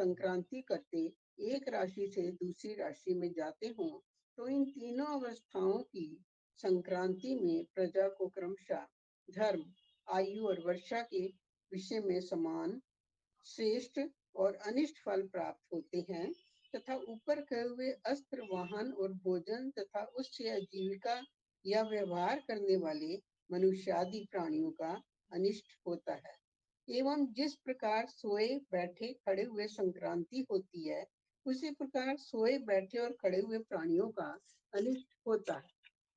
संक्रांति करते एक राशि से दूसरी राशि में जाते हों, तो इन तीनों अवस्थाओं की संक्रांति में प्रजा को क्रमशः धर्म, आयु और वर्षा के विषय में समान, श्रेष्ठ और अनिष्ट फल प्राप्त होते हैं, तथा ऊपर कहे हुए अस्त्र, वाहन और भोजन तथा उससे आजीविका या व्यवहार करने वाले मनुष्य आदि प्राणियों का अनिष्ट होता है। एवं जिस प्रकार सोए बैठे खड़े हुए संक्रांति होती है, उसी प्रकार सोए बैठे और खड़े हुए प्राणियों का अनिष्ट होता है।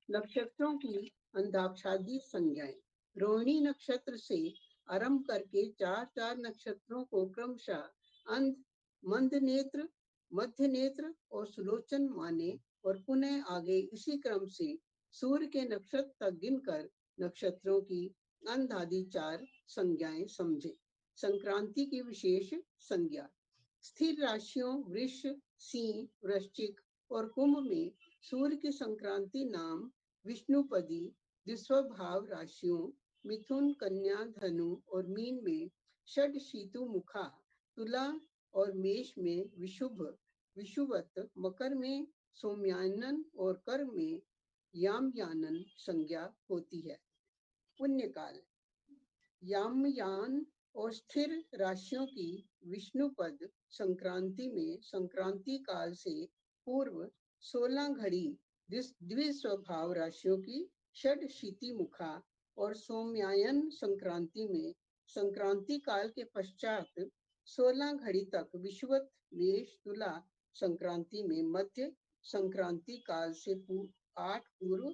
नक्षत्रों की अंधाक्षादी संज्ञाएं। रोहिणी नक्षत्र से आरंभ करके चार चार नक्षत्रों को क्रमशः अंध, मंद नेत्र, मध्य नेत्र और सुलोचन माने और पुनः आगे इसी क्रम से सूर्य के नक्षत्र तक गिनकर नक्षत्रों की अंध आदि चार संज्ञाएं समझे। संक्रांति की विशेष संज्ञा। स्थिर राशियों वृष, सिंह, वृश्चिक और कुंभ में सूर्य की संक्रांति नाम विष्णुपदी द्विस्वभाव राशियों मिथुन, कन्या, धनु और मीन में षड शीतु मुखा, तुला और मेष में विशुभ विषुवत, मकर में सोमयानन और कर्क में यामयानन संज्ञा होती है। पुण्यकाल। यामयान और स्थिर राशियों की विष्णुपद संक्रांति में संक्रांति काल से पूर्व 16 घड़ी द्विस्वभाव राशियों की षड शीति मुखा और सोमयान संक्रांति में संक्रांति काल के पश्चात 16 घड़ी तक विषुवत, मेष, तुला संक्रांति में मध्य संक्रांति काल से 8 पूर्व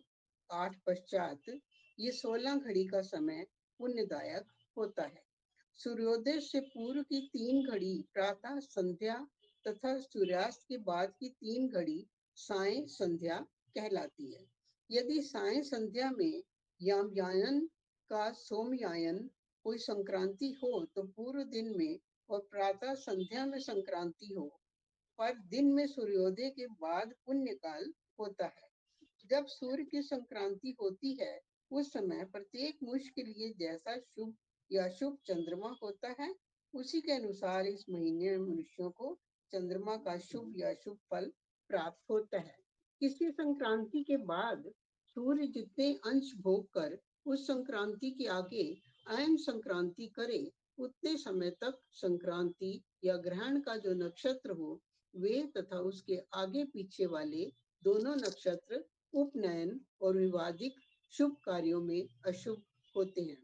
8 पश्चात ये 16 घड़ी का समय पुण्यदायक होता है। सूर्योदय से पूर्व की 3 घड़ी प्रातः संध्या तथा सूर्यास्त के बाद की 3 घड़ी साय संध्या कहलाती है। यदि साय संध्या में यामयान का सोमयान कोई संक्रांति हो तो पूर्व दिन में और प्रातः संध्या में संक्रांति हो, पर दिन में सूर्योदय के बाद पुण्यकाल होता है। जब सूर्य की संक्रांति होती है, उस समय प्रत्येक मुष के लिए जैसा शुभ या अशुभ चंद्रमा होता है, उसी के अनुसार इस महीने में मनुष्यों को चंद्रमा का शुभ या अशुभ फल प्राप्त होता है। किसी संक्रांति के बाद सूर्य जितने अंश भोग कर उस संक्रांति के आगे अयन संक्रांति करे, उतने समय तक संक्रांति या ग्रहण का जो नक्षत्र हो वे तथा उसके आगे पीछे वाले दोनों नक्षत्र उपनयन और विवादिक शुभ कार्यों में अशुभ होते हैं।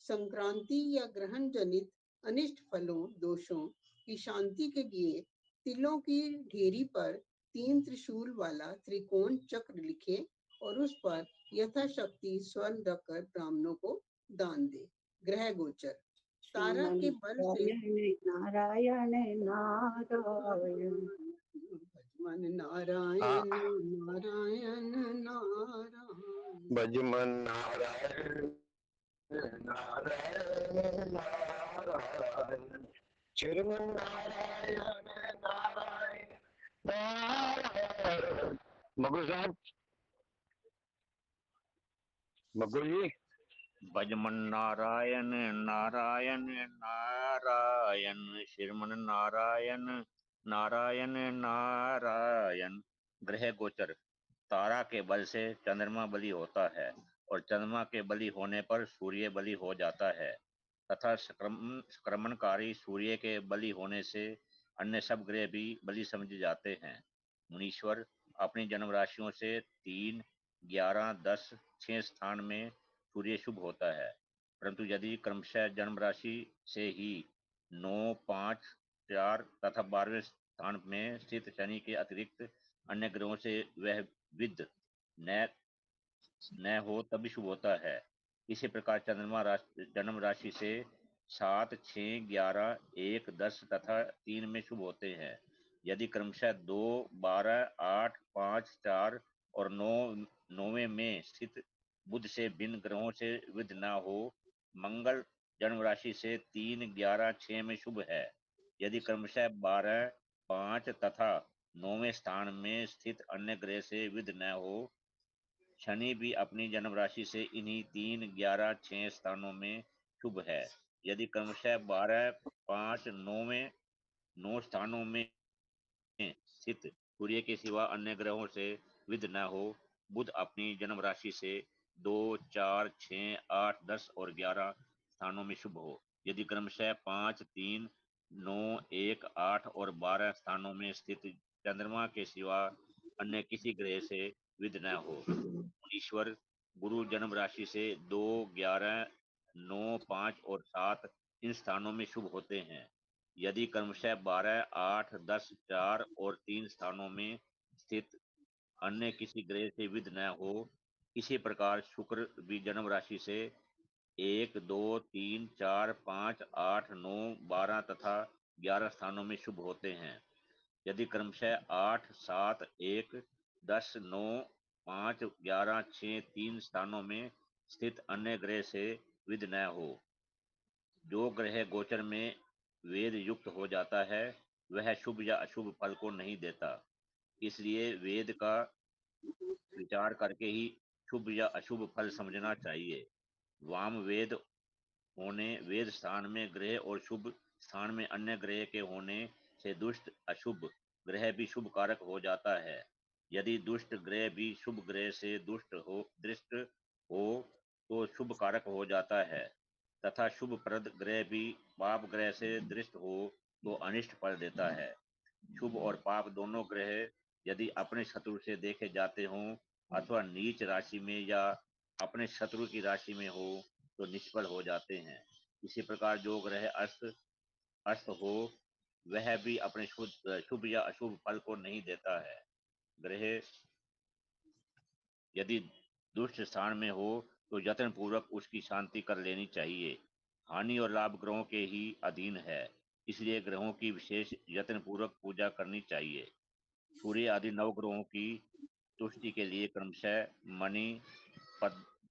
संक्रांति या ग्रहण जनित अनिष्ट फलों, दोषों की शांति के लिए तिलों की ढेरी पर 3 त्रिशूल वाला त्रिकोण चक्र लिखे और उस पर यथाशक्ति स्वर्ण रखकर ब्राह्मणों को दान दे। ग्रह गोचर। तारा के बल से नारायण नारायण भजमन नारायण नारायण नारायण भजमन नारायण नारायण नारायण चिरमन नारायण नारायण नारायण। मगू साहब, मगू जी। भजमन नारायण नारायण नारायण श्रीमन नारायण नारायण नारायण। ग्रह गोचर। तारा के बल से चंद्रमा बलि होता है और चंद्रमा के बलि होने पर सूर्य बलि हो जाता है तथा संक्रमणकारी सूर्य के बलि होने से अन्य सब ग्रह भी बलि समझे जाते हैं। मुनीश्वर अपनी जन्म राशियों से 3, 11, 10, 6 स्थान में सूर्य शुभ होता है, परंतु यदि क्रमशः जन्म राशि से ही 9, 5, 4 तथा 12वें स्थान में स्थित शनि के अतिरिक्त अन्य ग्रहों से वह विद न हो तभी शुभ होता है। इसी प्रकार चंद्रमा जन्म राशि से 7, 6, 11, 1, 10 तथा 3 में शुभ होते हैं। यदि क्रमशः 2, 12, 8, 5, 4 और 9वें में स्थित बुध से भिन्न ग्रहों से विध न हो। मंगल जन्म राशि से 3, 11, 6 में शुभ है। यदि क्रमशः 12, 5 तथा 9वें स्थान में स्थित अन्य ग्रह से विध न हो। शनि भी अपनी जन्म राशि से इन्हीं 3, 11, 6 स्थानों में शुभ है। यदि क्रमशः 12, 5, 9 स्थानों में स्थित सूर्य के सिवा अन्य ग्रहों से विद न हो। बुध अपनी जन्म राशि से 2, 4, 6, 8, 10 और 11 स्थानों में शुभ हो। यदि क्रमशः 5, 3, 9, 1, 8 और 12 स्थानों में स्थित चंद्रमा के सिवा अन्य किसी ग्रह से विद न हो। ईश्वर गुरु जन्म राशि से 2, 11, 9, 5 और 7 इन स्थानों में शुभ होते हैं। यदि क्रमशः 12, 8, 10, 4 और 3 स्थानों में स्थित अन्य किसी ग्रह से विद न हो। इसी प्रकार शुक्र भी जन्म राशि से 1, 2, 3, 4, 5, 8, 9, 12 तथा 11 स्थानों में शुभ होते हैं। यदि क्रमशः 8, 7, 1, 10, 9, 5, 11, 6, 3 स्थानों में स्थित अन्य ग्रह से विद न हो। जो ग्रह गोचर में वेद युक्त हो जाता है वह शुभ या अशुभ फल को नहीं देता। इसलिए वेद का विचार करके ही शुभ या अशुभ फल समझना चाहिए। वाम वेद होने वेद स्थान में ग्रह और शुभ स्थान में अन्य ग्रह के होने से दुष्ट अशुभ ग्रह भी शुभ कारक हो जाता है। यदि दुष्ट ग्रह भी शुभ ग्रह से दृष्ट हो तो शुभ कारक हो जाता है तथा शुभ प्रद ग्रह भी पाप ग्रह से दृष्ट हो तो अनिष्ट फल देता है। शुभ और पाप दोनों ग्रह यदि अपने शत्रु से देखे जाते हों अथवा नीच राशि में या अपने शत्रु की राशि में हो तो निष्फल हो जाते हैं। इसी प्रकार जो ग्रह अस्त हो वह भी अपने शुभ या अशुभ फल को नहीं देता है। ग्रह यदि दुष्ट स्थान में हो तो यत्न पूर्वक उसकी शांति कर लेनी चाहिए। हानि और लाभ ग्रहों के ही अधीन है, इसलिए ग्रहों की विशेष यत्न पूर्वक पूजा करनी चाहिए। सूर्य आदि नवग्रहों की तुष्टि के लिए क्रमशः मणि,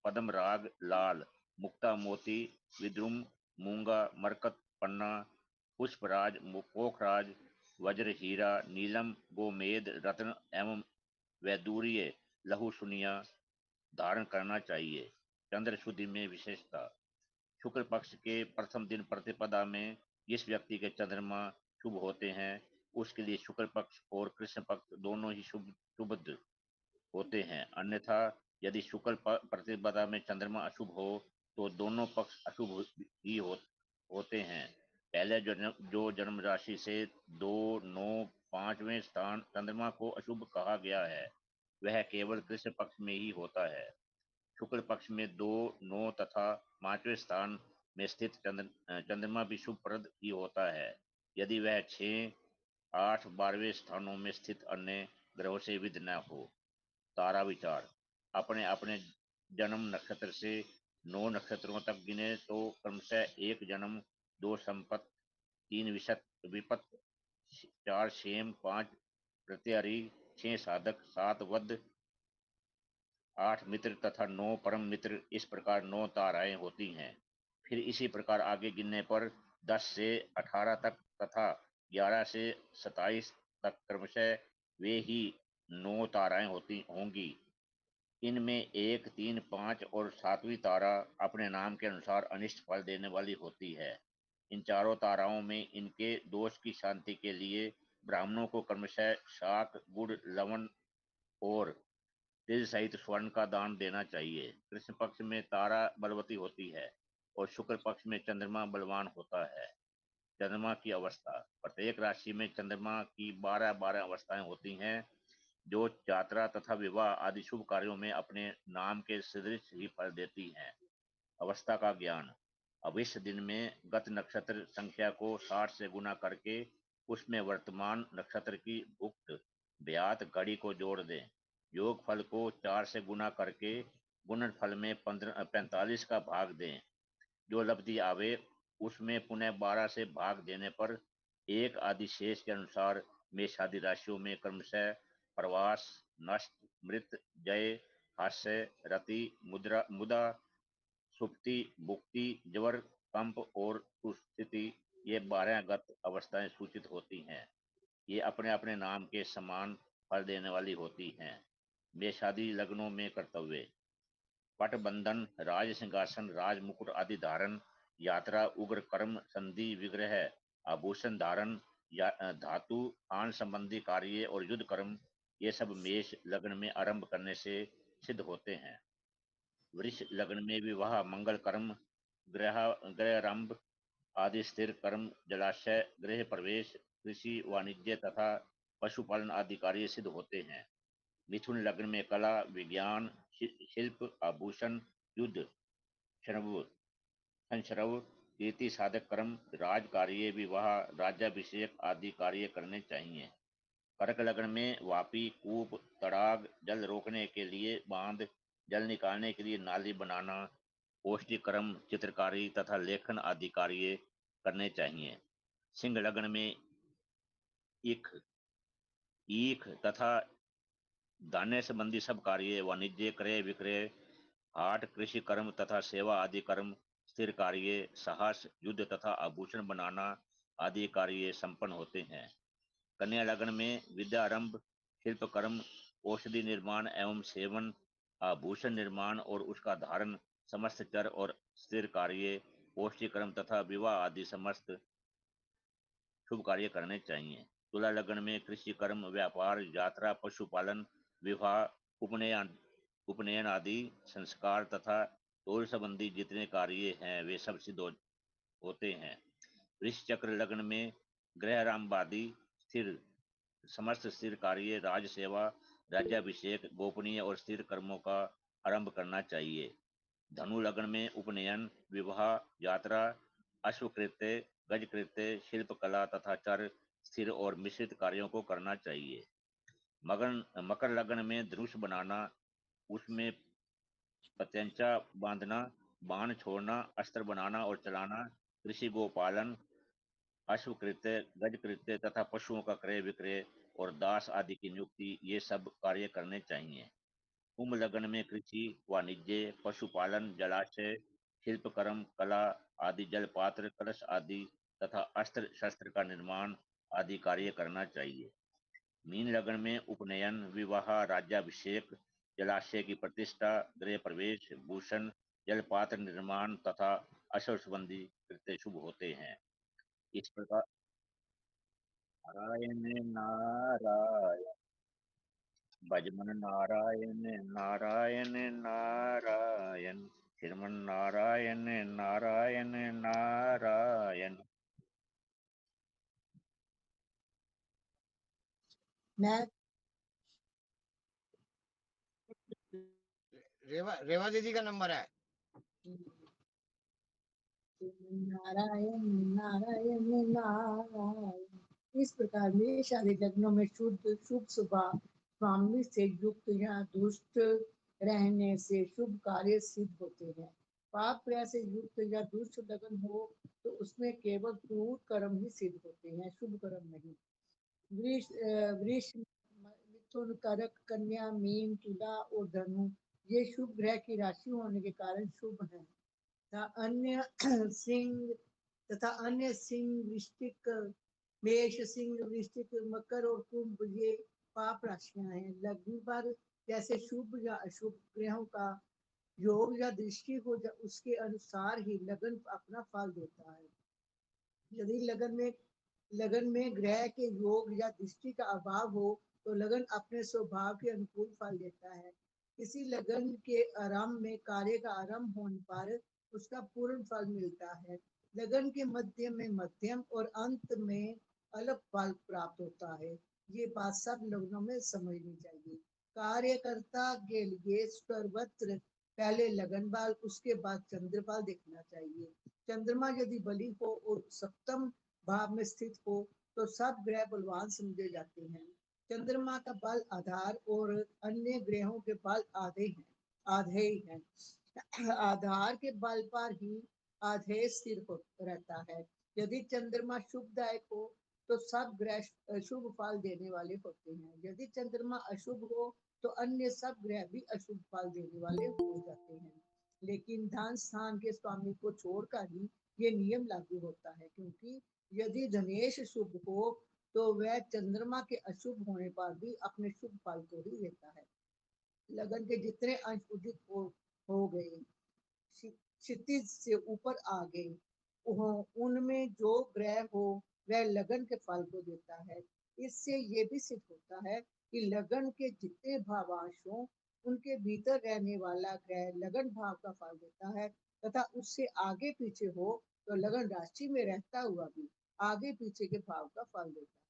पद्म राग लाल, मुक्ता मोती, विद्रुम, मूंगा, मरकत, पन्ना, पुष्पराज, पोखराज, वज्र, हीरा, नीलम, गोमेद, रत्न एवं वैदूर्य लहु सुनिया धारण करना चाहिए। चंद्र शुद्धि में विशेषता। शुक्ल पक्ष के प्रथम दिन प्रतिपदा में जिस व्यक्ति के चंद्रमा शुभ होते हैं उसके लिए शुक्ल पक्ष और कृष्ण पक्ष दोनों ही शुभ होते हैं। अन्यथा यदि शुक्ल प्रतिपदा में चंद्रमा अशुभ हो तो दोनों पक्ष अशुभ ही होते हैं। पहले जो जन्म राशि से 2, 9, 5वें स्थान चंद्रमा को अशुभ कहा गया है वह केवल कृष्ण पक्ष में ही होता है। शुक्ल पक्ष में 2, 9 तथा 5वें स्थान में स्थित चंद्रमा भी शुभ प्रद ही होता है यदि वह 6, 8, 12वें स्थानों में स्थित अन्य ग्रहों से विद न हो। तारा विचार। अपने अपने जन्म नक्षत्र से 9 नक्षत्रों तक गिने तो क्रमशः 1 जन्म, 2 संपत, 3 विपत, 4 क्षेम, 5 प्रत्ययरी, 6 साधक, 7 वध, 8 मित्र तथा 9 परम मित्र, इस प्रकार 9 ताराएं होती हैं। फिर इसी प्रकार आगे गिनने पर 10 से 18 तक तथा 11 से 27 तक क्रमशः वे ही 9 ताराएं होंगी। इनमें 1, 3, 5 और 7वीं तारा अपने नाम के अनुसार अनिष्ट फल देने वाली होती है। इन चारों ताराओं में इनके दोष की शांति के लिए ब्राह्मणों को क्रमशः शाक, गुड़, लवण और तिल सहित स्वर्ण का दान देना चाहिए। कृष्ण पक्ष में तारा बलवती होती है और शुक्ल पक्ष में चंद्रमा बलवान होता है। चंद्रमा की अवस्था। प्रत्येक राशि में चंद्रमा की 12-12 अवस्थाएं होती हैं जो यात्रा तथा विवाह आदि शुभ कार्यों में अपने नाम के सदृश ही फल देती हैं। अवस्था का ज्ञान। अब इस दिन में गत नक्षत्र संख्या को 60 से गुना करके उसमें वर्तमान नक्षत्र की उक्त ब्यात घड़ी को जोड़ दें। योग फल को 4 से गुना करके गुणन फल में 45 का भाग दें। जो लब्धि आवे उसमें पुनः 12 से भाग देने पर एक आदि शेष के अनुसार मेष आदि राशियों में क्रमशः प्रवास, नष्ट, मृत, जय, हास्य, रति, मुदा, सुप्ति, भुक्ति, ज्वर, कंप और सुस्थिति, ये 12 गत अवस्थाएं सूचित होती हैं। ये अपने अपने नाम के समान फल देने वाली होती हैं। मेषादि लग्नों में कर्तव्य। पटबंधन, राज सिंहासन, राज मुकुट आदि धारण, यात्रा, उग्र कर्म, संधि, विग्रह, आभूषण धारण, धातु आन संबंधी कार्य और युद्ध कर्म ये सब मेष लग्न में आरंभ करने से सिद्ध होते हैं। वृष लग्न में विवाह, मंगल कर्म, गृहारंभ आदि स्थिर कर्म, जलाशय, गृह प्रवेश, कृषि, वाणिज्य तथा पशुपालन आदि कार्य सिद्ध होते हैं। मिथुन लग्न में कला, विज्ञान, शिल्प, आभूषण, युद्ध, संश्रव, कीर्ति साधक कर्म, राज कार्य, विवाह, राज्याभिषेक आदि कार्य करने चाहिए। कर्क लग्न में वापी, कूप, तड़ाग, जल रोकने के लिए बांध, जल निकालने के लिए नाली बनाना, पौष्टिक कर्म, चित्रकारी तथा लेखन आदि कार्य करने चाहिए। सिंह लग्न में ईख तथा दाने संबंधी सब कार्य, वाणिज्य, क्रय विक्रय, हाट, कृषि कर्म तथा सेवा आदि कर्म, स्थिर कार्य, साहस, युद्ध तथा आभूषण बनाना आदि कार्य संपन्न होते हैं। कन्या लग्न में विद्यारंभ, शिल्प कर्म, औषधि निर्माण एवं सेवन, आभूषण निर्माण और उसका धारण, समस्त चर और स्थिर कार्य, पौष्टिक कर्म तथा विवाह आदि समस्त शुभ कार्य करने चाहिए। तुला लग्न में कृषि कर्म, व्यापार, यात्रा, पशुपालन, विवाह, उपनयन आदि संस्कार तथा तौल संबंधी जितने कार्य हैं वे सब सिद्ध होते हैं। वृष चक्र लग्न में गृहरामवादी स्थिर समस्त स्थिर कार्य, राज सेवा, राज्याभिषेक, गोपनीय और स्थिर कर्मों का आरंभ करना चाहिए। धनु लग्न में उपनयन, विवाह, यात्रा, अश्वकृत्य, गजकृत्य, शिल्प कला तथा चर, स्थिर और मिश्रित कार्यों को करना चाहिए। मकर लग्न में धनुष बनाना, उसमें पत्यंचा बांधना, बाण छोड़ना, अस्त्र बनाना और चलाना, कृषि, गोपालन, अश्वकृत्य, गजकृत्य तथा पशुओं का क्रय विक्रय और दास आदि की नियुक्ति, ये सब कार्य करने चाहिए। कुंभ लग्न में कृषि, वाणिज्य, पशुपालन, जलाशय, शिल्प कर्म, कला आदि, जलपात्र, कलश आदि तथा अस्त्र शस्त्र का निर्माण आदि कार्य करना चाहिए। मीन लग्न में उपनयन, विवाह, राज्याभिषेक, जलाशय की प्रतिष्ठा, गृह प्रवेश, भूषण, जलपात्र निर्माण तथा अश्व संबंधी कृत्य शुभ होते हैं। इस प्रकार नारायण नारायण, भजमन नारायण नारायण नारायण, श्रीमन नारायण नारायण नारायण। मैं रेवा दीदी का नंबर है। नारायण नारायण नारायण। इस प्रकार में शादी लग्नों में शुद्ध शुभ स्वभाव स्वामी से युक्त या दुष्ट रहने से शुभ कार्य सिद्ध होते हैं। पाप क्रिया से युक्त या दुष्ट लग्न हो तो उसमें केवल क्रूर कर्म ही सिद्ध होते हैं, शुभ कर्म नहीं। वृष, मिथुन, कर्क, कन्या, मीन, तुला और धनु ये शुभ ग्रह की राशि होने के कारण शुभ हैं। अन्य सिंह तथा अन्य सिंह, वृश्चिक, मेष, सिंह, वृश्चिक, मकर और कुंभ ये पाप राशियां हैं। लग्न पर जैसे शुभ या अशुभ ग्रहों का योग या दृष्टि हो उसके अनुसार ही लगन अपना फल देता है। यदि लगन में ग्रह के योग या दृष्टि का अभाव हो तो लगन अपने स्वभाव के अनुकूल फल देता है। किसी लगन के आरंभ में कार्य का आरंभ होने पर उसका पूर्ण फल मिलता है। लगन के मध्य में मध्यम और अंत में अलग फल प्राप्त होता है। ये बात सब लग्नों में समझनी चाहिए। कार्यकर्ता के लिए सर्वत्र पहले लगन बल उसके बाद चंद्रबल देखना चाहिए। चंद्रमा यदि बली हो और सप्तम भाव में स्थित हो तो सब ग्रह बलवान समझे जाते हैं। चंद्रमा का बल आधार और अन्य ग्रहों के बल आधे ही हैं। आधार के बल पर ही आधे स्थिर रहता है। यदि चंद्रमा शुभदायक हो तो सब ग्रह शुभ फल देने वाले होते हैं। यदि चंद्रमा अशुभ हो तो अन्य सब ग्रह भी अशुभ फल देने वाले हो जाते हैं। लेकिन धन स्थान के स्वामी को छोड़कर ही ये नियम लागू होता है, क्योंकि यदि धनेश शुभ हो तो वह चंद्रमा के अशुभ होने पर भी अपने शुभ फल को ही देता है। लगन के जितने अंश उदित हो गए, क्षितिज से ऊपर आ गए, उनमें जो ग्रह हो वह लगन के फल को देता है। इससे ये भी सिद्ध होता है कि लगन के जितने भावांश हों उनके भीतर रहने वाला ग्रह लगन भाव का फल देता है, तथा उससे आगे पीछे हो तो लगन राशि में रहता हुआ भी आगे पीछे के भाव का फल देता है।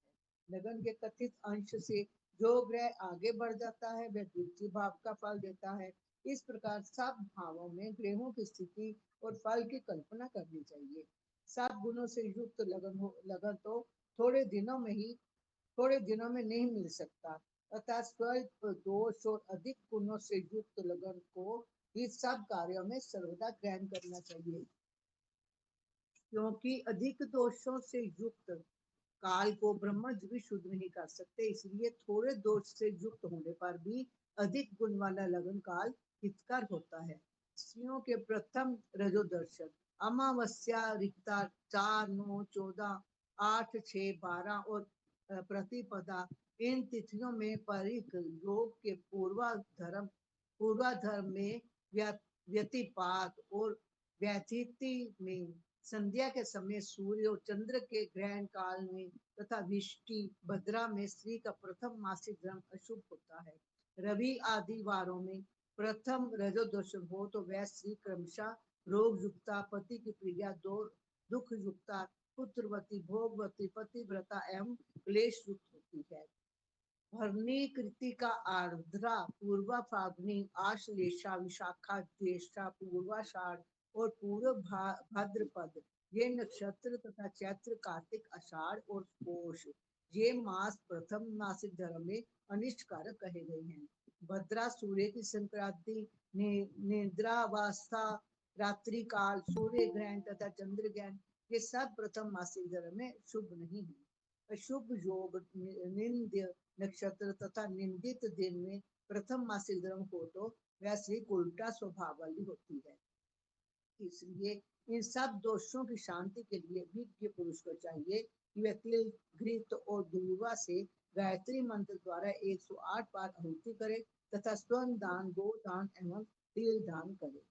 लगन के कथित अंश से जो ग्रह आगे बढ़ जाता है वह द्वितीय भाव का फल देता है। इस प्रकार सब भावों में ग्रहों की स्थिति और फल की कल्पना करनी चाहिए। सब गुणों से युक्त लगन तो थोड़े दिनों में नहीं मिल सकता, तथा स्वल्प दोष और अधिक गुणों से युक्त लगन को ही सब कार्यों में सर्वदा ग्रहण करना चाहिए, क्योंकि अधिक दोषों से युक्त काल को ब्रह्मज भी शुद्ध नहीं कर सकते। इसलिए थोड़े दोष से युक्त होने पर भी अधिक गुण वाला लगन काल हितकर होता है। स्त्रियों के प्रथम रजोदर्शन अमावस्या रिक्ता 4, 9, 14, 8, 6, 12 और प्रतिपदा इन तिथियों में परिक योग के पूर्वाधर्म में व्यतिपात और व्यथिति में संध्या के समय सूर्य और चंद्र के ग्रहण काल में तथा विष्टि भद्रा में स्त्री का प्रथम मासिक धर्म अशुभ होता है। रवि आदि वारों में प्रथम रजोदर्शन हो तो वह स्त्री क्रमशः रोग युक्ता, पति की प्रिया, दुख युक्ता, पुत्रवती, भोगवती, पतिव्रता एवं क्लेश युक्त होती है। भरणी कृतिका, आर्द्रा, पूर्वा फागुनी, आश्लेषा, विशाखा, ज्येष्ठा, पूर्वाषाढ़ और पूर्व भाद्रपद ये नक्षत्र तथा चैत्र, कार्तिक, आषाढ़ और पोष ये मास प्रथम मासिक धर्म में अनिष्ट कारक कहे गए हैं। भद्रा सूर्य की संक्रांति, निद्रावस्था, रात्रि काल, सूर्य ग्रहण तथा चंद्र ग्रहण ये सब प्रथम मासिक धर्म में शुभ नहीं है। अशुभ योग निंद्य नक्षत्र तथा निंदित दिन में प्रथम मासिक धर्म हो तो वैसे उल्टा स्वभाव वाली होती है। इसलिए इन सब दोषों की शांति के लिए विज्ञ पुरुष को चाहिए कि वह तिल, घृत और दूर्वा से गायत्री मंत्र द्वारा 108 बार आहुति करे तथा स्वर्ण दान, गोदान एवं तिल दान करे।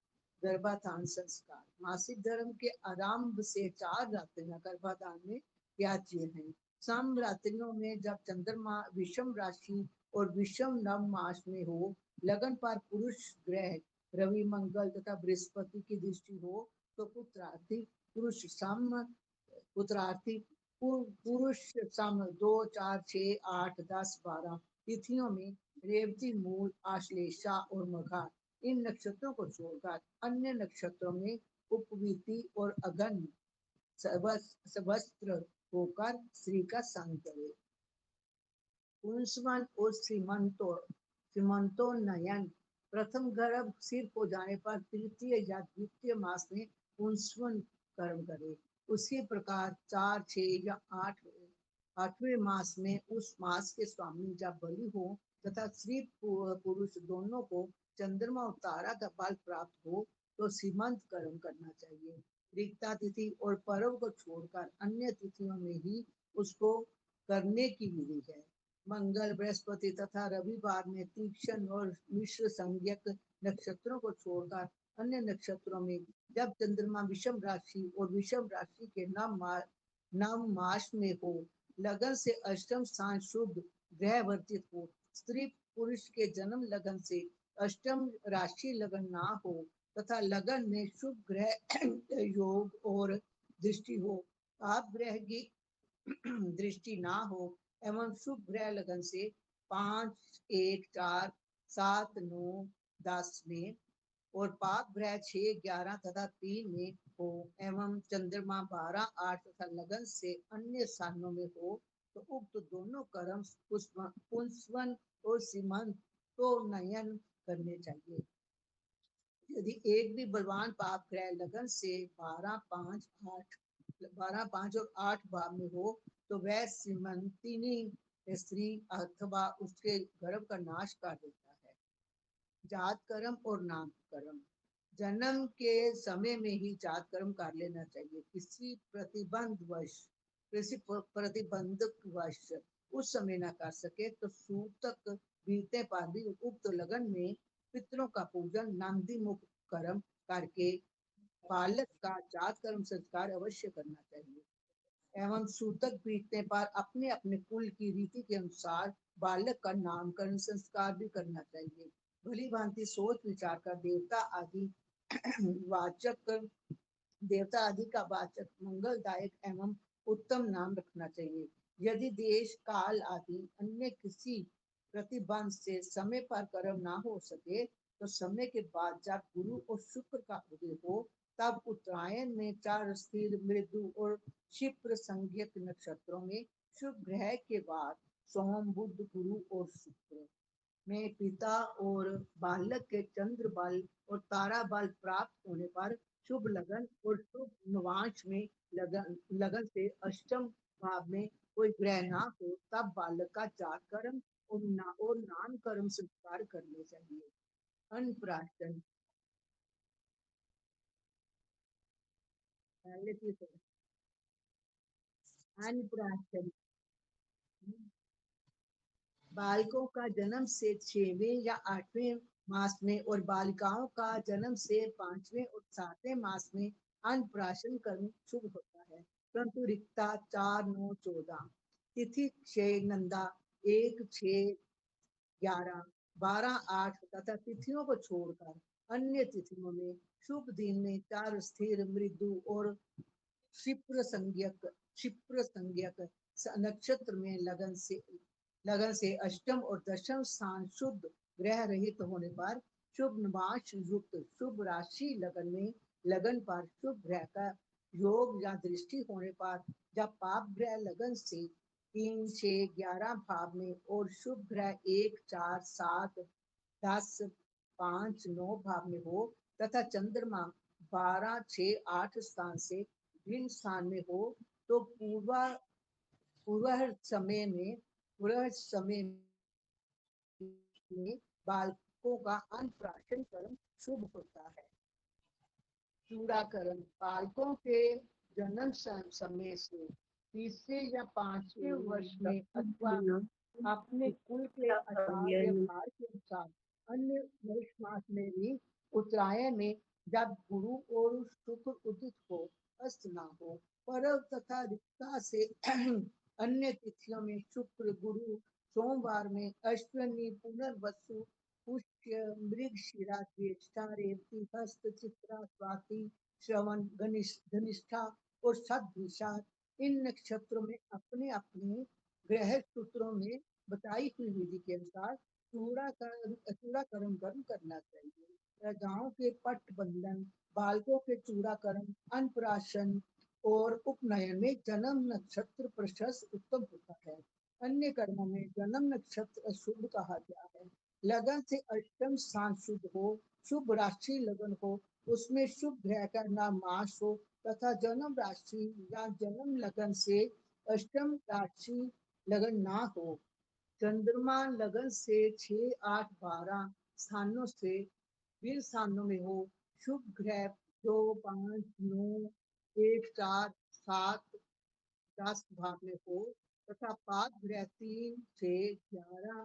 गर्भाधान संस्कार मासिक धर्म के आरंभ से 4 रात्रियां गर्भाधान में त्याज्य हैं। सम रात्रियों में जब चंद्रमा विषम राशि और विषम नव मास में हो, लगन पर पुरुष ग्रह रवि, मंगल तथा बृहस्पति की दृष्टि हो तो पुत्रार्थी पुरुष सम 2, 4, 6, 8, 10, 12 तिथियों में रेवती, मूल, आश्लेषा और मघा इन नक्षत्रों को छोड़कर अन्य नक्षत्रों में उपवीति और अगन सवस्त्र होकर स्त्री का संग करे। पुंसवन और सीमंतोन्नयन प्रथम गर्भ सिर हो जाने पर तृतीय या द्वितीय मास में पुंसवन कर्म करे। उसी प्रकार 4, 6 या 8वें मास में उस मास के स्वामी जब बलि हो तथा स्त्री पुरुष दोनों को चंद्रमा और तारा का बल प्राप्त हो तो सीमंत कर्म करना चाहिए। रिक्ता तिथि और पर्व को छोड़कर अन्य तिथियों में ही उसको करने की विधि है। मंगल, बृहस्पति तथा रविवार में तीक्ष्ण और मिश्र संज्ञक नक्षत्रों को छोड़कर अन्य नक्षत्रों में जब चंद्रमा विषम राशि और विषम राशि के नव मास में हो, लगन से अष्टम स्थान शुभ ग्रह वर्तित हो, स्त्री पुरुष के जन्म लगन से अष्टम राशि लगन ना हो तथा लगन में शुभ ग्रह योग और दृष्टि हो, पाप ग्रह की दृष्टि ना हो एवं शुभ ग्रह लगन से 5, 1, 4, 7, 9, 10 में और पाप ग्रह 6, 11 तथा 3 में हो एवं चंद्रमा 12, 8 तथा लगन से अन्य स्थानों में हो तो उक्त दोनों कर्म पुंसवन और सीमंत तो नयन करने चाहिए। यदि एक भी बलवान पाप ग्रह लगन से 12, 5 और 8 भाव में हो तो वह सीमंतिनी स्त्री अथवा उसके गर्भ का नाश कर देता है। जात कर्म और नाम कर्म जन्म के समय में ही जात कर्म कर लेना चाहिए। किसी प्रतिबंधक वश उस समय न कर सके तो सूतक बीतने पर भी उक्त लगन में पितरों का पूजन नांदी मुख कर्म करके बालक का जात कर्म संस्कार अवश्य करना चाहिए। एवं सूतक बीतने पर अपने अपने कुल की रीति के अनुसार बालक का नामकरण संस्कार भी करना चाहिए। भली भांति सोच विचार कर वाचक देवता आदि का वाचक मंगलदायक एवं उत्तम नाम रखना चाहिए। यदि देश काल आदि अन्य किसी प्रतिबंध से समय पर कर्म ना हो सके तो समय के बाद जब गुरु और शुक्र का उदय हो तब उत्तरायण में 4 स्थिर मृदु और क्षिप्र संज्ञक नक्षत्रों में शुभ ग्रह के बाद सोम बुध गुरु और शुक्र में पिता और बालक के चंद्र बल और तारा बल प्राप्त होने पर शुभ लगन और शुभ नवांश में लगन से अष्टम भाव में कोई ग्रह ना हो तब बालक का जातकर्म और नामकर्म संस्कार करने चाहिए। अन्नप्राशन अन्नप्राशन बालकों का जन्म से 6वें या 8वें मास में और बालिकाओं का जन्म से 5वें और 7वें मास में अन्नप्राशन कर्म शुभ होता है। परंतु रिक्ता 4, 9, 14 तिथि 6 नंदा 1, 6, 11, 12, 8 तथा तिथियों को छोड़कर अन्य तिथियों में शुभ दिन में 4 स्थिर मृदु और क्षिप्र संज्ञक नक्षत्र में लगन से अष्टम और दशम स्थान शुद्ध ग्रह रहित होने पर शुभ नवांश युक्त शुभ राशि लगन पर शुभ ग्रह का योग या दृष्टि होने पर जब पाप ग्रह लगन से 3, 6, 11 भाव में और शुभ ग्रह 1, 4, 7, 10, 5, 9 भाव में हो तथा चंद्रमा 12, 6, 8 स्थान से भिन्न स्थान में हो तो पूर्व समय में बालकों का अन्नप्राशन कर्म शुभ होता है। चूड़ाकरण बालकों के जन्म समय से 3 या 5वें वर्ष में अथवा अपने कुल के आचार व्यवहार के अनुसार अन्य वर्ष मास में भी उत्तरायण में जब गुरु और शुक्र उदित हो अस्त ना हो पर्व तथा रिक्ता से अन्य तिथियों में शुक्र गुरु सोमवार में अश्विनी पुनर्वसु पुष्य मृगशिरा ज्येष्ठा रेवती हस्त चित्रा स्वाति श्रवण धनिष्ठा और शतभिषा इन नक्षत्रों में अपने अपने ग्रह सूत्रों में बताई हुई विधि के अनुसार चूड़ाकरण कर्म करना चाहिए। प्रजाओं के पट बंधन बालकों के चूड़ाकरण अन्नप्राशन और उपनयन में जन्म नक्षत्र प्रशस्त उत्तम होता है। अन्य कर्मों में जन्म नक्षत्र अशुभ कहा गया है। लगन से अष्टम स्थान शुद्ध हो शुभ राशि लगन हो उसमें शुभ ग्रह का नाम मास हो तथा जन्म राशि या जन्म लगन से अष्टम राशि लगन ना हो। चंद्रमा लगन से 6, 8, 12 स्थानों से भिन्न स्थानों में हो शुभ ग्रह 2, 5, 9, 1, 4, 7, 10 भाव में हो तथा पाप ग्रह 3 से 11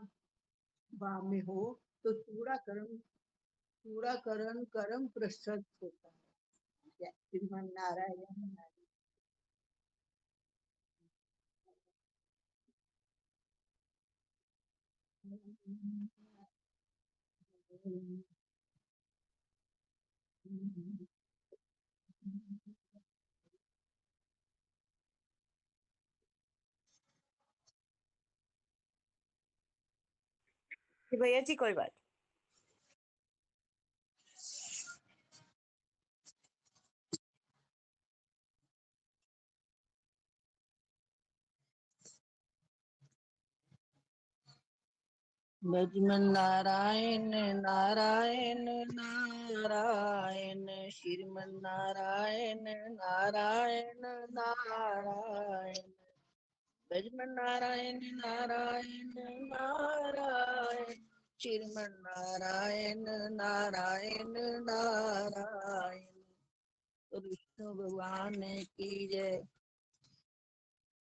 भाव में हो तो चूड़ाकरण कर्म प्रशस्त होता है। श्रीमान नारायण भैया जी कोई बात भजमन नारायण नारायण नारायण श्रीमन नारायण नारायण नारायण भजमन नारायण नारायण नारायण श्रीमन नारायण नारायण नारायण। तो विष्णु भगवान की जय।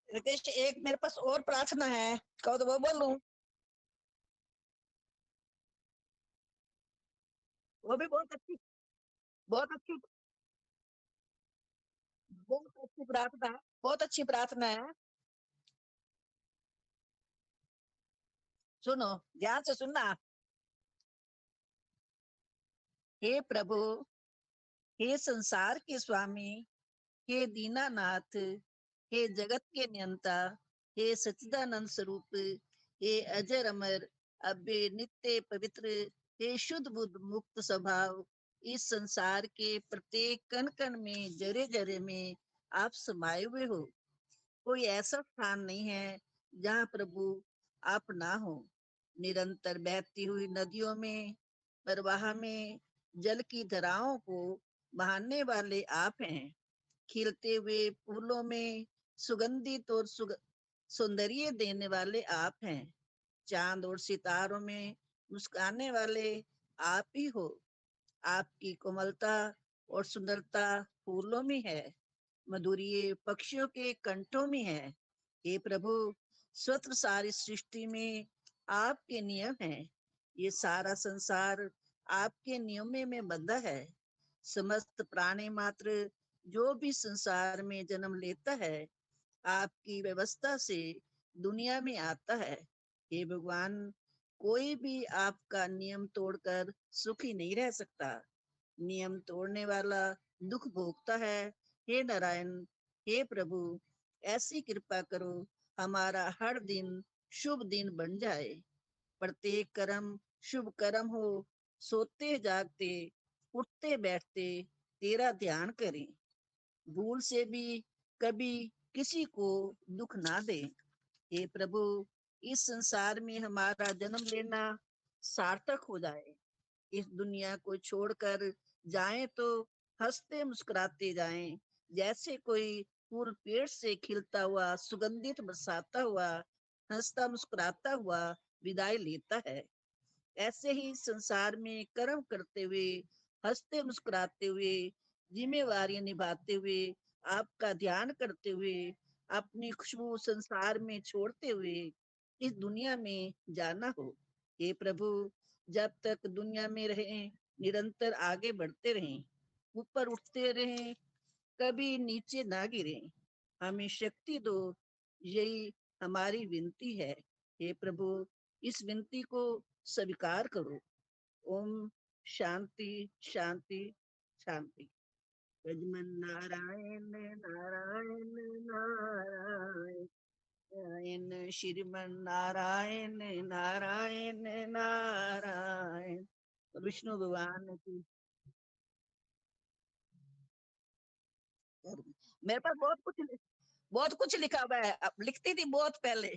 रितेश एक मेरे पास और प्रार्थना है, कहो तो वो बोलूं? वो भी बहुत अच्छी बहुत अच्छी प्रार्थना, बहुत अच्छी प्रार्थना है। सुनो, ध्यान से सुनना। हे प्रभु, हे संसार के स्वामी, हे दीनानाथ, हे जगत के नियंता, हे सच्चिदानंद स्वरूप, हे अजर अमर अभ्य नित्य पवित्र, हे शुद्ध बुद्ध मुक्त स्वभाव, इस संसार के प्रत्येक कण कण में, जरे जरे में आप समाये हुए हो। कोई ऐसा स्थान नहीं है जहाँ प्रभु आप ना हो। निरंतर बहती हुई नदियों में, प्रवाह में, जल की धाराओं को बहाने वाले आप हैं। खिलते हुए फूलों में सुगंधित और सौंदर्य देने वाले आप हैं। चांद और सितारों में मुस्काने वाले आप ही हो। आपकी कोमलता और सुंदरता फूलों में है, मधुर्य पक्षियों के कंठों में है। हे प्रभु, स्वतः सारी सृष्टि में आपके नियम हैं। ये सारा संसार आपके नियमों में बंधा है। समस्त प्राणी मात्र जो भी संसार में जन्म लेता है, आपकी व्यवस्था से दुनिया में आता है। हे भगवान, कोई भी आपका नियम तोड़कर सुखी नहीं रह सकता। नियम तोड़ने वाला दुख भोगता है। हे नारायण, हे प्रभु, ऐसी कृपा करो हमारा हर दिन शुभ दिन बन जाए। प्रत्येक कर्म शुभ कर्म हो। सोते जागते, उठते बैठते तेरा ध्यान करें। भूल से भी कभी किसी को दुख ना दे। हे प्रभु, इस संसार में हमारा जन्म लेना सार्थक हो जाए। इस दुनिया को छोड़कर जाएं तो हंसते मुस्कुराते जाएं, जैसे कोई फूल पेड़ से खिलता हुआ, सुगंधित बरसाता हुआ, हंसता मुस्कुराता हुआ विदाई लेता है। ऐसे ही संसार में कर्म करते हुए, हंसते मुस्कुराते हुए, जिम्मेवारियां निभाते हुए, आपका ध्यान करते हुए, अपनी खुशबू संसार में छोड़ते हुए इस दुनिया में जाना हो। हे प्रभु, जब तक दुनिया में रहें, निरंतर आगे बढ़ते रहें, ऊपर उठते रहें, कभी नीचे ना गिरें। हमें शक्ति दो, यही हमारी विनती है। हे प्रभु, इस विनती को स्वीकार करो। ओम शांति शांति शांति। यजमान नारायण नारायण नारायण, श्रीमन नारायण नारायण नारायण। विष्णु भगवान की। मेरे पास बहुत कुछ लिखा हुआ है। अब लिखती थी बहुत पहले।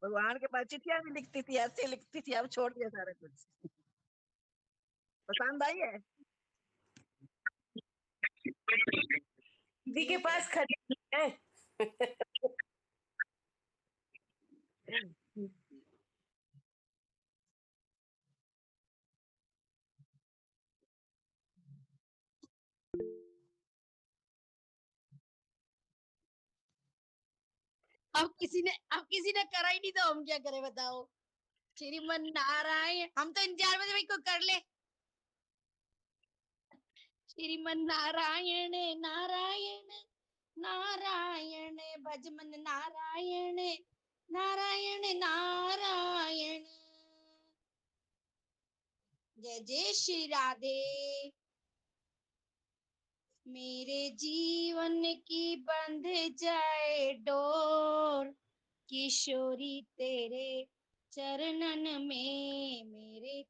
भगवान के पास चिट्ठियां भी लिखती थी, ऐसे लिखती थी। अब छोड़ दिया सारा कुछ। पसंद आई है? दीदी के पास खरीद है। अब किसी ने करा ही नहीं तो हम क्या करें बताओ। श्रीमन नारायण, हम तो इंतजार में थे भाई कोई कर ले। श्रीमन नारायण नारायण नारायण, भजमन नारायण नारायण नारायण। जय जय श्री राधे। मेरे जीवन की बंध जाए डोर, किशोरी तेरे चरणन में। मेरे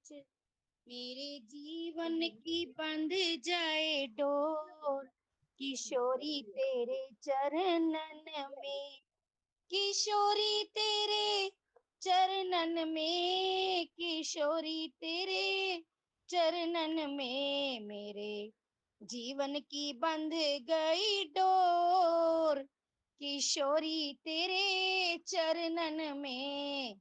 जीवन की बंध जाए डोर, किशोरी तेरे चरणन में। किशोरी तेरे चरणन में, किशोरी तेरे चरणन में। मेरे जीवन की बंध गई डोर, किशोरी तेरे चरणन में।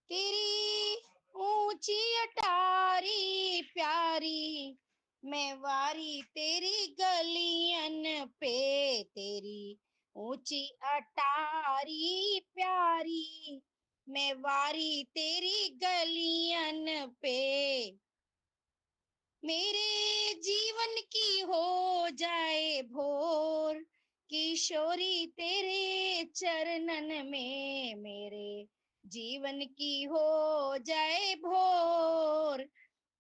तेरी ऊंची अटारी प्यारी, मैं वारी तेरी गलियन पे। तेरी ऊंची अटारी प्यारी, मैं वारी तेरी गलियन पे। मेरे जीवन की हो जाए भोर, किशोरी तेरे चरणन में, मेरे जीवन की हो जाए भोर,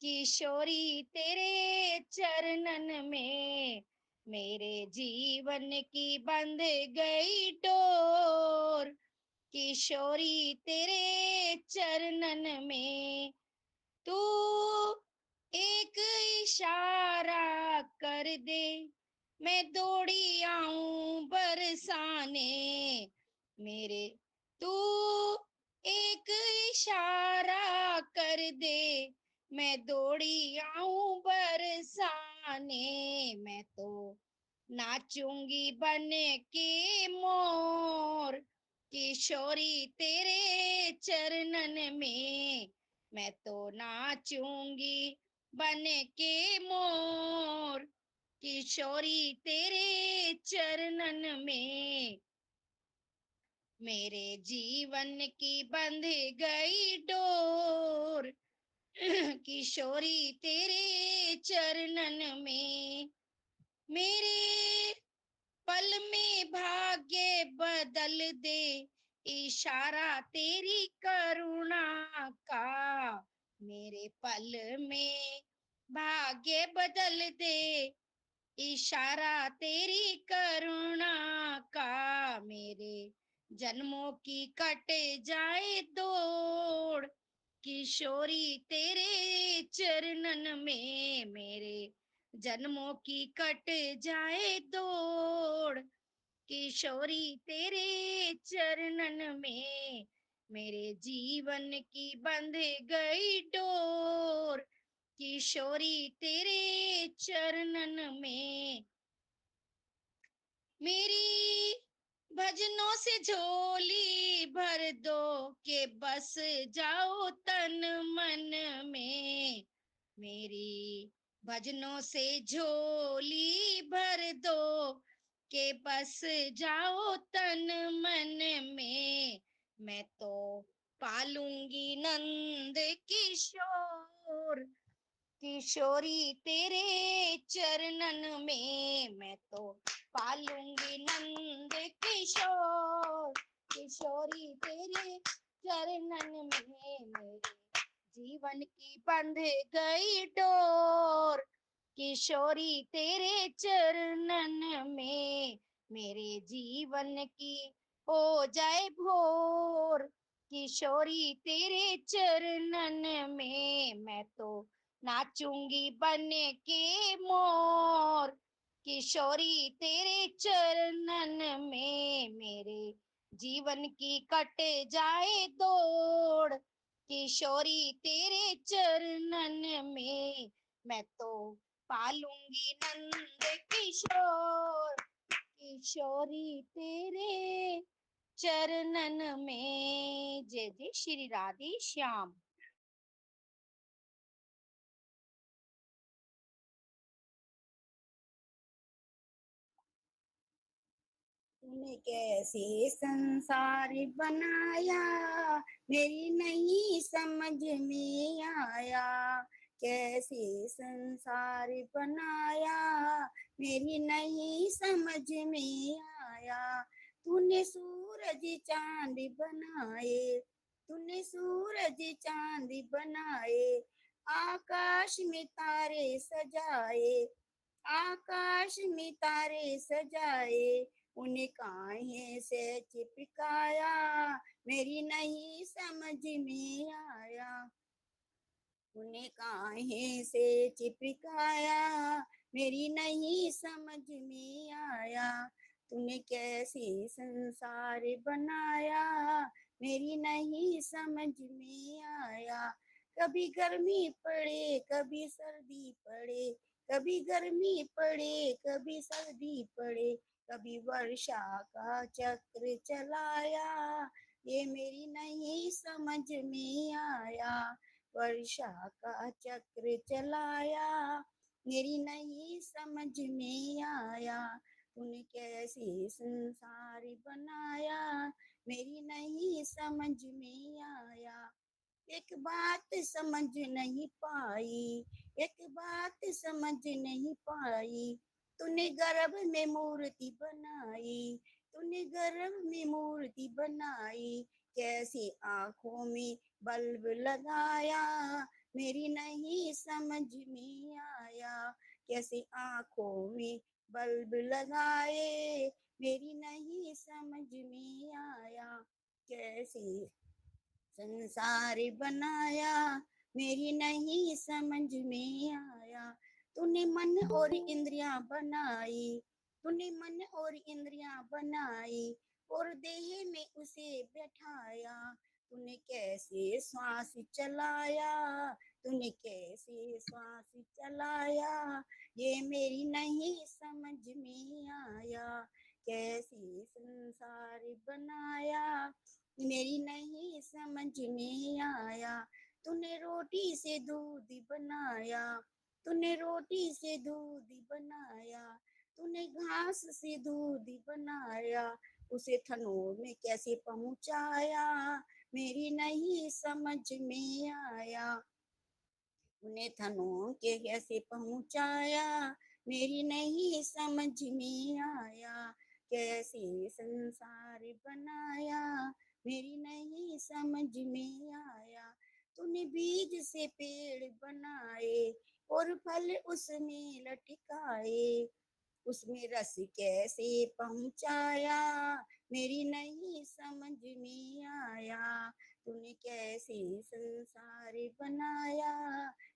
किशोरी तेरे चरणन में, मेरे जीवन की बंध गई डोर, किशोरी तेरे चरणन में। तू एक इशारा कर दे, मैं दौड़ी आऊं बरसाने, मेरे तू एक इशारा कर दे, मैं दौड़ी आऊं बरसाने, मैं तो नाचूंगी बन के मोर, किशोरी तेरे चरणन में, मैं तो नाचूंगी बन के मोर, किशोरी तेरे चरणन में, मेरे जीवन की बंध गई डोर, किशोरी तेरे चरणन में, मेरे पल में भाग्य बदल दे, इशारा तेरी करुणा का, मेरे पल में भाग्य बदल दे, इशारा तेरी करुणा का, मेरे जन्मों की कट जाए दौड़, किशोरी तेरे चरणन में, मेरे जन्मों की कट जाए दौड़, किशोरी तेरे चरणन में, मेरे जीवन की बंध गई डोर, किशोरी तेरे चरणन में, मेरी भजनों से झोली भर दो, के बस जाओ तन मन में, मेरी भजनों से झोली भर दो, के बस जाओ तन मन में, मैं तो पालूंगी नंद किशोर, किशोरी तेरे चरणन में, मैं तो पालूंगी नंद किशोर, किशोरी तेरे चरणन में, मेरे जीवन की बंध गई डोर, किशोरी तेरे चरणन में, मेरे जीवन की हो जाए भोर, किशोरी तेरे चरणन में, मैं तो नाचूंगी बन के मोर, किशोरी तेरे चरणन में, मेरे जीवन की कट जाए दौड़, किशोरी तेरे चरणन में, मैं तो पालूंगी नंद किशोर, किशोरी तेरे चरणन में। जय जय श्री राधे श्याम। तूने कैसे संसार बनाया, मेरी नहीं समझ में आया, कैसे संसार बनाया, मेरी नहीं समझ में आया। तूने सूरज चांद बनाए, तूने सूरज चांद बनाए, आकाश में तारे सजाए, आकाश में तारे सजाए, उन्हें काहे से चिपकाया, मेरी नहीं समझ में आया। उन्हें काहे से चिपकाया, मेरी नहीं समझ में आया। तूने कैसे संसार बनाया, मेरी नहीं समझ में आया। कभी गर्मी पड़े कभी सर्दी पड़े, कभी गर्मी पड़े कभी सर्दी पड़े, कभी वर्षा का चक्र चलाया, ये मेरी नहीं समझ में आया। वर्षा का चक्र चलाया, मेरी नहीं समझ में आया। तूने कैसे संसार बनाया, मेरी नहीं समझ में आया। एक बात समझ नहीं पाई, एक बात समझ नहीं पाई, तूने गर्भ में मूर्ति बनाई, तूने गर्भ में मूर्ति बनाई, कैसी आंखों में बल्ब लगाया, मेरी नहीं समझ में आया, कैसे आंखों में बल्ब लगाए, मेरी नहीं समझ में आया, कैसे संसार बनाया, मेरी नहीं समझ में आया, तूने मन और इंद्रियां बनाई, तूने मन और इंद्रियां बनाई, और देह में उसे बैठाया, तूने कैसे श्वास चलाया, तूने कैसे श्वास चलाया, ये मेरी नहीं समझ में आया, कैसे संसार बनाया, मेरी नहीं समझ में आया, तूने रोटी से दूध बनाया, तूने रोटी से दूध बनाया, तूने घास से दूध बनाया, उसे थनों में कैसे पहुंचाया, मेरी नहीं समझ में आया, तूने थनों के कैसे पहुंचाया, मेरी नहीं समझ में आया, कैसे संसार बनाया, मेरी नहीं समझ में आया, तूने बीज से पेड़ बनाए और फल उसमें लटकाए, उसमें रस कैसे पहुंचाया, मेरी नहीं समझ में आया, तूने कैसे संसार बनाया,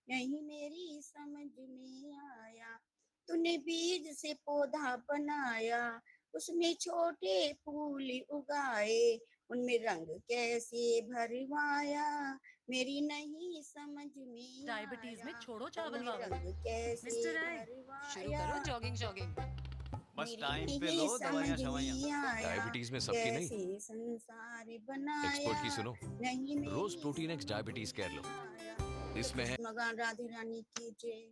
नहीं मेरी समझ में आया, तूने बीज से पौधा बनाया, उसमें छोटे फूल उगाए, उनमें रंग कैसे भरवाया, मेरी नहीं समझ में डायबिटीज में आया, छोड़ो चावल उनमें वावल। रंग कैसे मिस्टर राय, शुरू करो भरवाया, जॉगिंग जॉगिंग। बस मेरी टाइम पे नहीं लो समझ दवाइयाँ शवाइयाँ। में आया, डायबिटीज में सबकी नहीं, कैसे संसार बनाया, एक्सपर्ट की सुनो। नहीं रोज मेरी प्रोटीन एक्स समझ डायबिटीज केयर लो। में आया। इसमें है मगान राधे रानी की जय।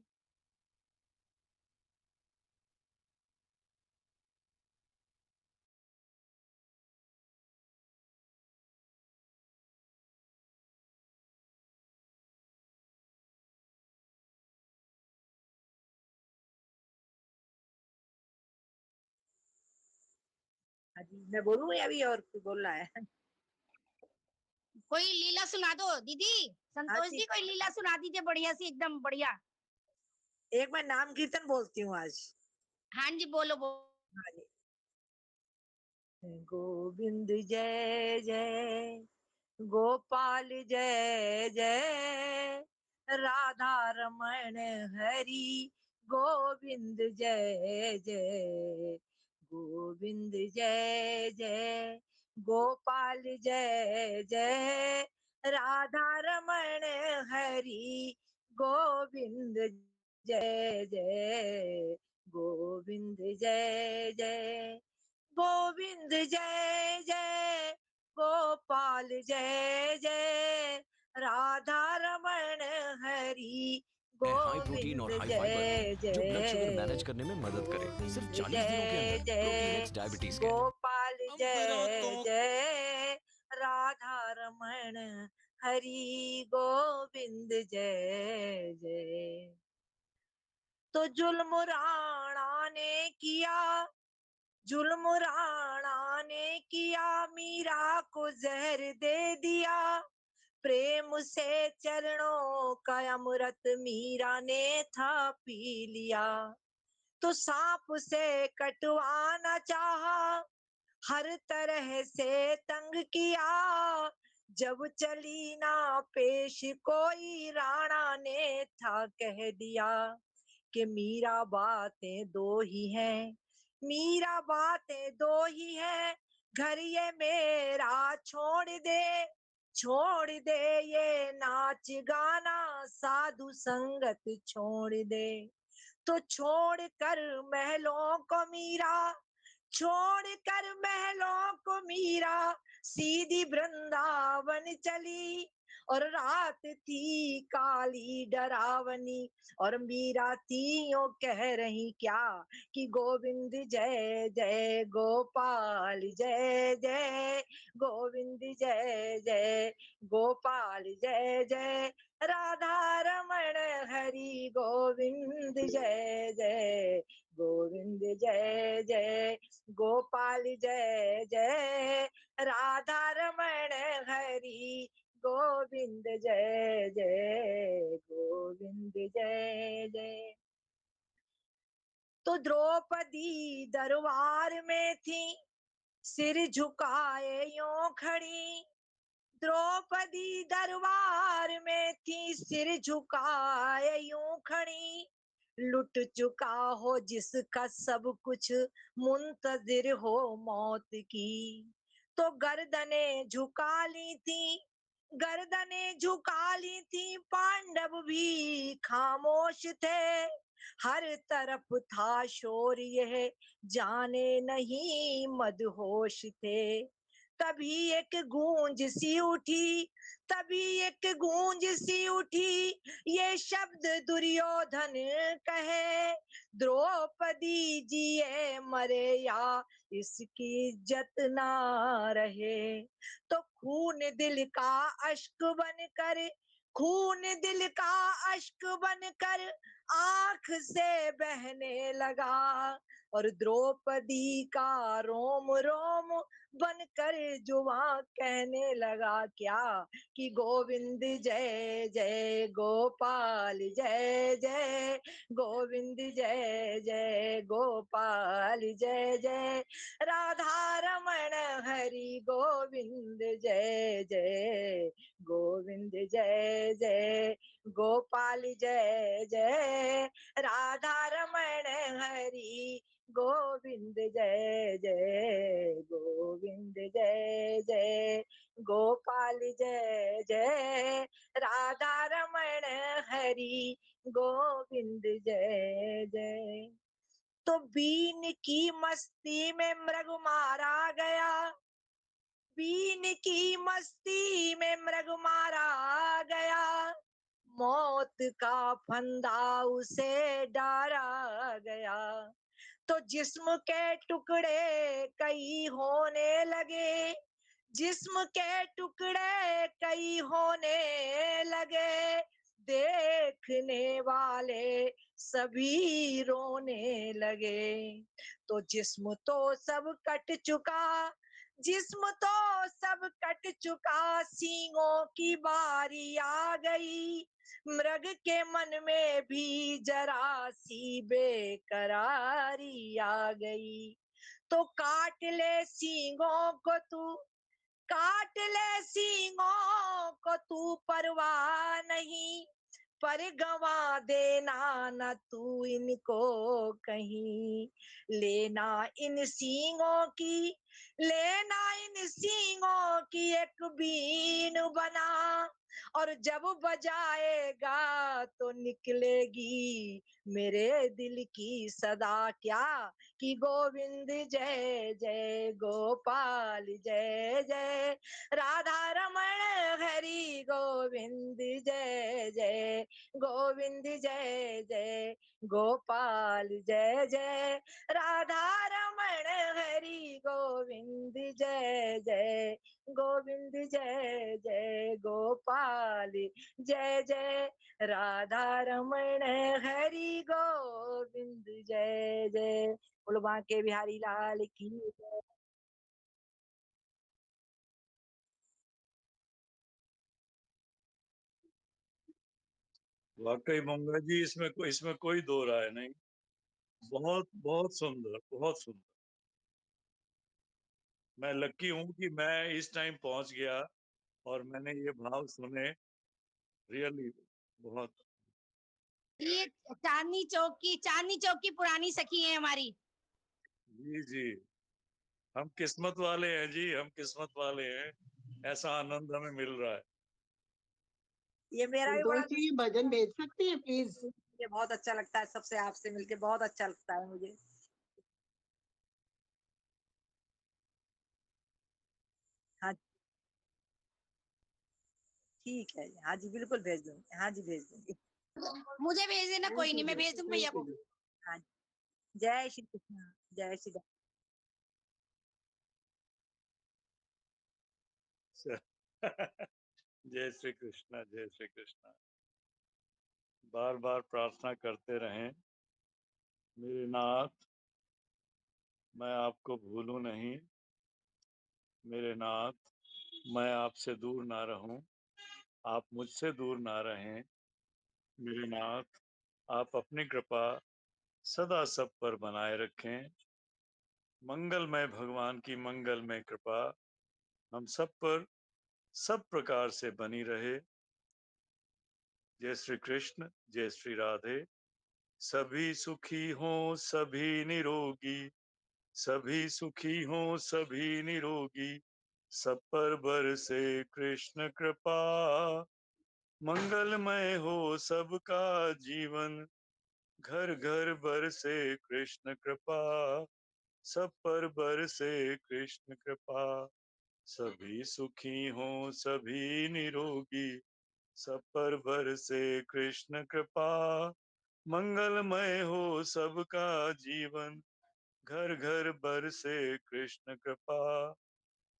हाँ जी, मैं बोलूँ या अभी और कोई बोलना है? कोई लीला सुना दो दीदी, संतोष जी। जी कोई लीला सुना दीजिए बढ़िया सी, एकदम बढ़िया। एक मैं नाम कीर्तन बोलती हूँ आज। हाँ जी बोलो बोलो। हाँ जी। गोविंद जय जय, गोपाल जय जय, राधा रमण हरि गोविंद जय जय, गोविंद जय जय, गोपाल जय जय, राधा रमण हरि गोविंद जय जय, गोविंद जय जय, गोविंद जय जय, गोपाल जय जय, राधा रमण हरि हाई प्रोटीन और गोविंद हाई जय फाइबर जो ब्लड शुगर मैनेज जय, करने में मदद करे। सिर्फ गोविंद 40 दिनों के जय अंदर प्रोटीन जय, एक्स डायबिटीज केयर। गोपाल जय जय, राधा रमण हरि गोविंद जय जय। तो जुल्म राणा ने किया, जुल्म राणा ने किया, मीरा को जहर दे दिया, प्रेम से चरणों का अमृत मीरा ने था पी लिया, तो सांप से कटवाना चाहा, हर तरह से तंग किया, जब चली ना पेश कोई राणा ने था कह दिया, कि मीरा बातें दो ही हैं, मीरा बातें दो ही हैं, घर ये मेरा छोड़ दे, छोड़ दे ये नाच गाना, साधु संगत छोड़ दे, तो छोड़ कर महलों को मीरा, छोड़ कर महलों को मीरा, सीधी वृंदावन चली, और रात थी काली डरावनी, और मीरा थी यो कह रही क्या, कि गोविंद जय जय, गोपाल जय जय, गोविंद जय जय, गोपाल जय जय, राधा रमण हरि गोविंद जय जय गोविंद जय जय गोपाल जय जय राधा रमण हरि गोविंद जय जय गोविंद जय जय। तो द्रौपदी दरबार में थी, सिर झुकाए यूं खड़ी। द्रौपदी दरबार में थी, सिर झुकाए यूं खड़ी। लुट चुका हो जिसका सब कुछ, मुंतजिर हो मौत की। तो गर्दने झुका ली थी, गर्दने झुका ली थी, पांडव भी खामोश थे। हर तरफ था शोर, यह जाने नहीं मदहोश थे। तभी एक गूंज सी उठी, तभी एक गूंज सी उठी, ये शब्द दुर्योधन कहे। द्रौपदी जिए मरे या इसकी इज्जत ना रहे। तो खून दिल का अश्क बनकर, खून दिल का अश्क बनकर आंख से बहने लगा। और द्रौपदी का रोम रोम बनकर जुबां कहने लगा क्या, कि गोविंद जय जय गोपाल जय जय गोविंद जय जय गोपाल जय जय राधा रमण हरि गोविंद जय जय गोविंद जय जय गोपाल जय जय राधा रमण हरि गोविंद जय जय गोविंद जय जय गोपाल जय जय राधा रमण हरि गोविंद जय जय। तो बीन की मस्ती में मृग मारा गया, बीन की मस्ती में मृग मारा गया। मौत का फंदा उसे डारा गया। तो जिस्म के टुकड़े कई होने लगे, जिस्म के टुकड़े कई होने लगे। देखने वाले सभी रोने लगे। तो जिस्म तो सब कट चुका, जिस्म तो सब कट चुका, सींगों की बारी आ गई। मृग के मन में भी जरा सी बेकरारी आ गई। तो काट ले सींगों को तू, काट ले सींगों को तू, परवाह नहीं। पर गवा देना न तू इनको कहीं। लेना इन सींगों की, लेना इन सींगों की एक बीन बना। और जब बजाएगा तो निकलेगी मेरे दिल की सदा क्या, कि गोविंद जय जय गोपाल जय जय राधा रमण हरि गोविंद जय जय गोविंद जय जय गोपाल जय जय राधा रमण हरि गोविंद जय जय गोविंद जय जय गोपाल जय जय राधा रमण हरि गोविंद जय जय। बोलो बांके बिहारी लाल की जय। वाकई मंगला जी, इसमें कोई दो राय नहीं। बहुत बहुत सुंदर, बहुत सुंदर। मैं लकी हूं कि मैं इस टाइम पहुंच गया और मैंने ये भाव सुने। रियली बहुत। ये चांदनी चौक की पुरानी सखी है हमारी। जी जी, हम किस्मत वाले हैं जी, हम किस्मत वाले हैं, ऐसा आनंद हमें मिल रहा है। ये मेरा भी बड़ा जी भजन भेज सकती है प्लीज? ये बहुत अच्छा लगता है, सबसे आपसे मिलके बहुत अच्छा लगता है मुझे। हाँ ठीक है, हाँ जी बिल्कुल भेज दूंगी, हाँ जी भेज दूंगी। मुझे भेज देना, कोई नहीं, मैं भेज दूंगी भैया को। हाँ जय श्री कृष्ण, जय श्री राम। जय श्री कृष्णा, जय श्री कृष्णा। बार बार प्रार्थना करते रहें, मेरे नाथ मैं आपको भूलूं नहीं, मेरे नाथ मैं आपसे दूर ना रहूं, आप मुझसे दूर ना रहें, मेरे नाथ आप अपनी कृपा सदा सब पर बनाए रखें। मंगलमय भगवान की मंगलमय कृपा हम सब पर सब प्रकार से बनी रहे। जय श्री कृष्ण, जय श्री राधे। सभी सुखी हों सभी निरोगी, सभी सुखी हों सभी निरोगी, सब पर बरसे कृष्ण कृपा। मंगलमय हो सबका जीवन, घर घर बरसे कृष्ण कृपा, सब पर बरसे कृष्ण कृपा। सभी सुखी हों सभी निरोगी, सब पर बरसे कृष्ण कृपा। मंगलमय हो सबका जीवन, घर घर बरसे कृष्ण कृपा,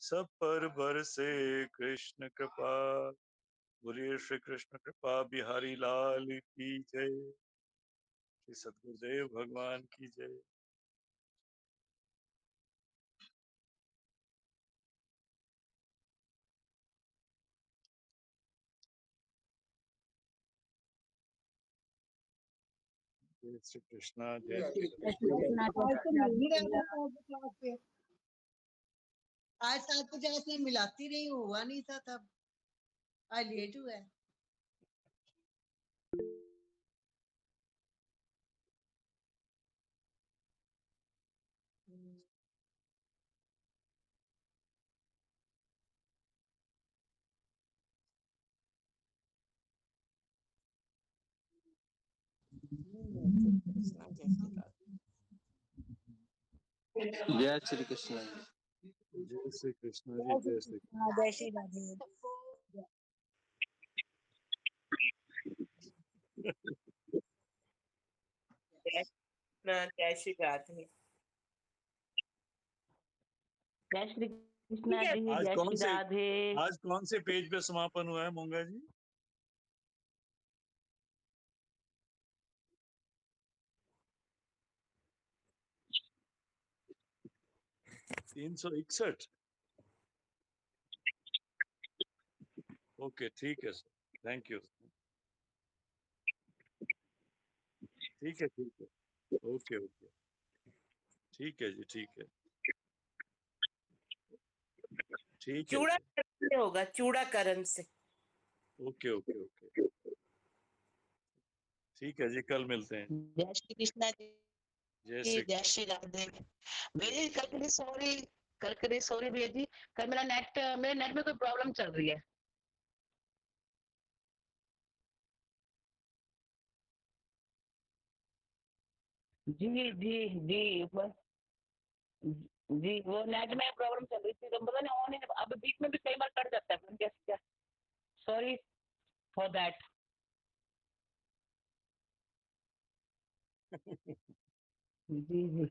सब पर बरसे कृष्ण कृपा। बोलिए श्री कृष्ण कृपा बिहारी लाल की जय। श्री सद्गुरुदेव भगवान की जय। जय श्री कृष्णा, जय श्री कृष्णा। आज तो मिल नहीं रहा था क्लास पे, आज 7 बजे ऐसे मिलाती रही, हुआ नहीं था तब, आज लेट हुआ है। जय श्री कृष्ण। जय श्री कृष्णा जी, जय श्री कृष्णा। जय श्री राधे। जय श्री राधे। जय श्री कृष्णा जी, आज जय कौन श्री से राधे। आज कौन से पेज पे समापन हुआ है मोंगा जी? तीन 361। ओके ठीक है सर, थैंक यू। ठीक है ठीक है, ओके ओके, ठीक है जी, ठीक है, ठीक है चूड़ा जी, करण से होगा, चूड़ा करण से। ओके ओके ओके, ठीक है जी, कल मिलते हैं। जय श्री कृष्णा जी, जय श्री जय श्री राधे। भैया जी कल के लिए सॉरी भैया जी, कल मेरे नेट में कोई प्रॉब्लम चल रही है। जी जी जी बस जी, वो नेट में प्रॉब्लम चल रही थी, तो पता नहीं ऑन अब बीच में भी कई बार कट जाता है, पता नहीं कैसे क्या। Sorry for that. जी जी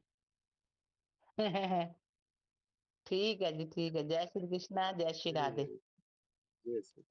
ठीक है जी, ठीक है। जय श्री कृष्णा, जय श्री राधे। जय श्री